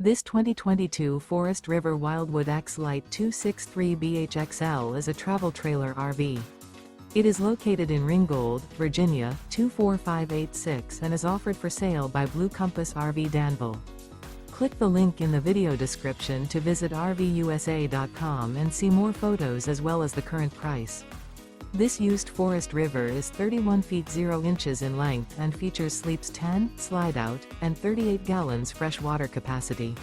This 2022 Forest River Wildwood X-Lite 263BHXL is a travel trailer RV. It is located in Ringgold, Virginia, 24586 and is offered for sale by Blue Compass RV Danville. Click the link in the video description to visit RVUSA.com and see more photos as well as the current price. This used Forest River is 31 feet 0 inches in length and features sleeps 10, Slideout, and 38 gallons fresh water capacity.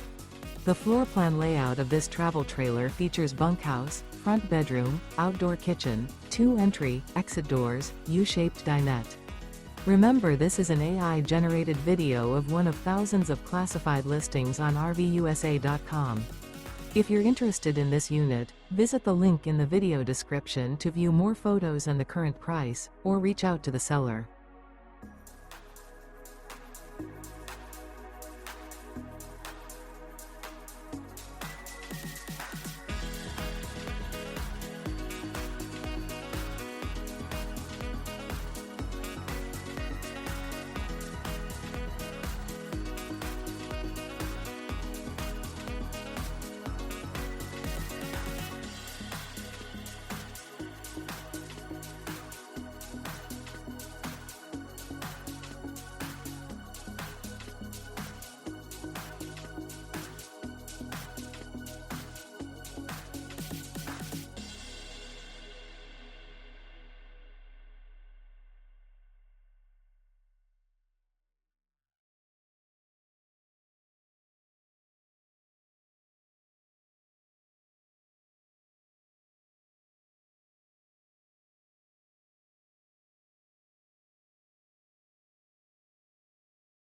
The floor plan layout of this travel trailer features bunkhouse, front bedroom, outdoor kitchen, 2 entry, exit doors, U-shaped dinette. Remember, this is an AI-generated video of one of thousands of classified listings on RVUSA.com. If you're interested in this unit, visit the link in the video description to view more photos and the current price, or reach out to the seller.